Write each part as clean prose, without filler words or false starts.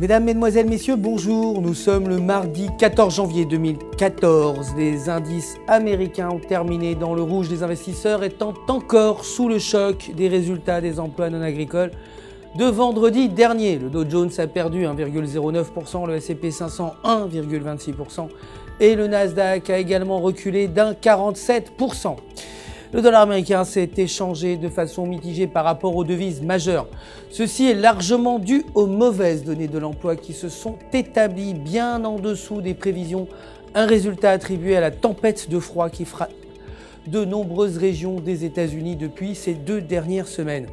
Mesdames, Mesdemoiselles, Messieurs, bonjour. Nous sommes le mardi 14 janvier 2014. Les indices américains ont terminé dans le rouge, les investisseurs étant encore sous le choc des résultats des emplois non agricoles de vendredi dernier. Le Dow Jones a perdu 1,09%, le S&P 500 1,26% et le Nasdaq a également reculé d'1,47%. Le dollar américain s'est échangé de façon mitigée par rapport aux devises majeures. Ceci est largement dû aux mauvaises données de l'emploi qui se sont établies bien en dessous des prévisions, un résultat attribué à la tempête de froid qui frappe de nombreuses régions des États-Unis depuis ces 2 dernières semaines.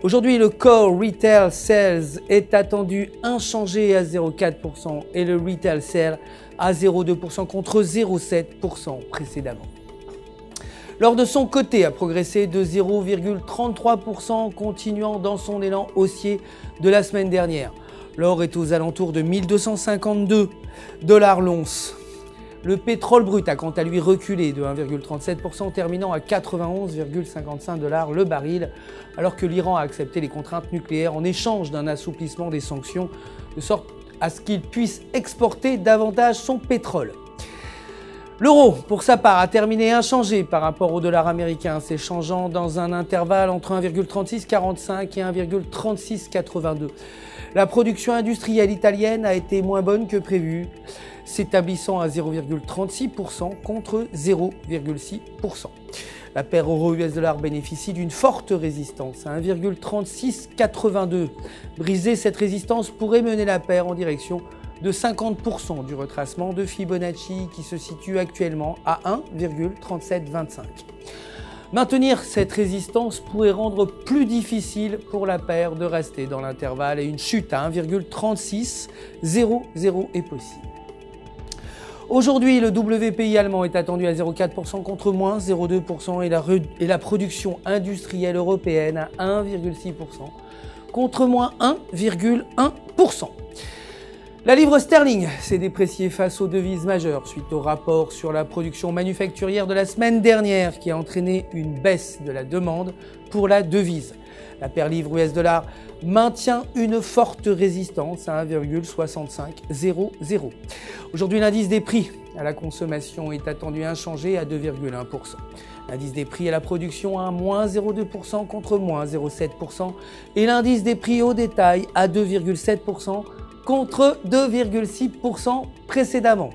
Aujourd'hui, le Core Retail Sales est attendu inchangé à 0,4% et le Retail Sale à 0,2% contre 0,7% précédemment. L'or de son côté a progressé de 0,33%, continuant dans son élan haussier de la semaine dernière. L'or est aux alentours de 1252 $ l'once. Le pétrole brut a quant à lui reculé de 1,37%, terminant à 91,55 $ le baril, alors que l'Iran a accepté les contraintes nucléaires en échange d'un assouplissement des sanctions, de sorte à ce qu'il puisse exporter davantage son pétrole. L'euro, pour sa part, a terminé inchangé par rapport au dollar américain, s'échangeant dans un intervalle entre 1,3645 et 1,3682. La production industrielle italienne a été moins bonne que prévu, s'établissant à 0,36% contre 0,6%. La paire euro-US $ bénéficie d'une forte résistance à 1,3682. Briser cette résistance pourrait mener la paire en direction de 50% du retracement de Fibonacci qui se situe actuellement à 1,3725. Maintenir cette résistance pourrait rendre plus difficile pour la paire de rester dans l'intervalle et une chute à 1,3600 est possible. Aujourd'hui, le WPI allemand est attendu à 0,4% contre moins 0,2% et la production industrielle européenne à 1,6% contre moins 1,1%. La livre sterling s'est dépréciée face aux devises majeures suite au rapport sur la production manufacturière de la semaine dernière qui a entraîné une baisse de la demande pour la devise. La paire livre US $ maintient une forte résistance à 1,6500. Aujourd'hui, l'indice des prix à la consommation est attendu inchangé à 2,1%. L'indice des prix à la production à moins 0,2% contre moins 0,7% et l'indice des prix au détail à 2,7% contre 2,6% précédemment.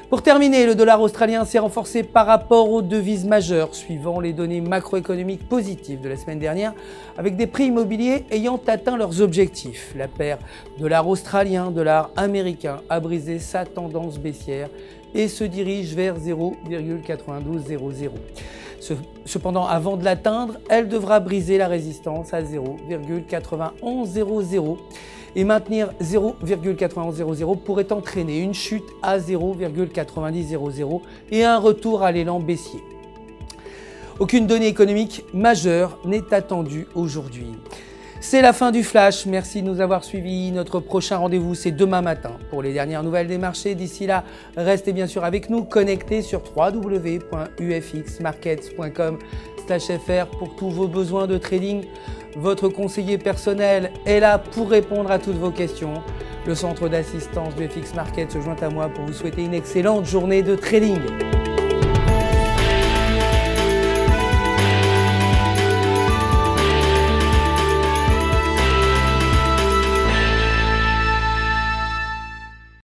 Pour terminer, le dollar australien s'est renforcé par rapport aux devises majeures, suivant les données macroéconomiques positives de la semaine dernière, avec des prix immobiliers ayant atteint leurs objectifs. La paire dollar australien, dollar américain a brisé sa tendance baissière et se dirige vers 0,9200. Cependant, avant de l'atteindre, elle devra briser la résistance à 0,9100 et maintenir 0,9100 pourrait entraîner une chute à 0,9000 et un retour à l'élan baissier. Aucune donnée économique majeure n'est attendue aujourd'hui. C'est la fin du Flash, merci de nous avoir suivis. Notre prochain rendez-vous, c'est demain matin pour les dernières nouvelles des marchés. D'ici là, restez bien sûr avec nous, connectés sur www.ufxmarkets.com/fr pour tous vos besoins de trading. Votre conseiller personnel est là pour répondre à toutes vos questions. Le centre d'assistance du FX Markets se joint à moi pour vous souhaiter une excellente journée de trading.